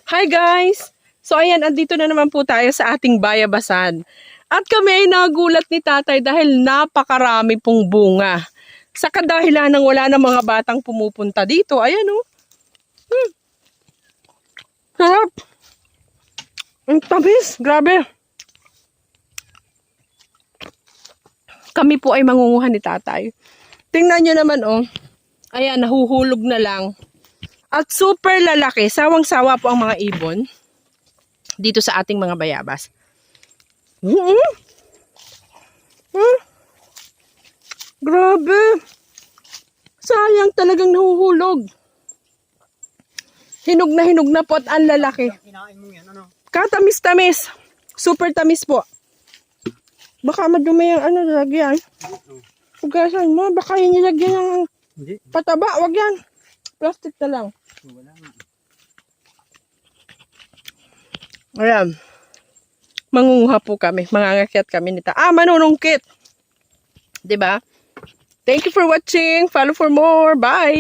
Hi guys! So ayan, andito na naman po tayo sa ating bayabasan. At kami ay nagulat ni tatay dahil napakarami pong bunga. Sa kadahilan ng wala na mga batang pumupunta dito. Ayan o. Sarap! Ang tamis! Grabe! Kami po ay mangunguha ni tatay. Tingnan nyo naman o. Ayan, nahuhulog na lang. At super lalaki. Sawang-sawa po ang mga ibon dito sa ating mga bayabas. Grabe! Sayang talagang nahuhulog. Hinog na po at ang lalaki. Katamis-tamis. Super tamis po. Baka madumi yung lagyan. Hugasan mo. Baka yung nilagyan ng pataba. Wag yan. Plastic na lang. Ayan. Mangunguha po kami. Mangangakyat kami nito. Manunungkit. Diba? Thank you for watching. Follow for more. Bye!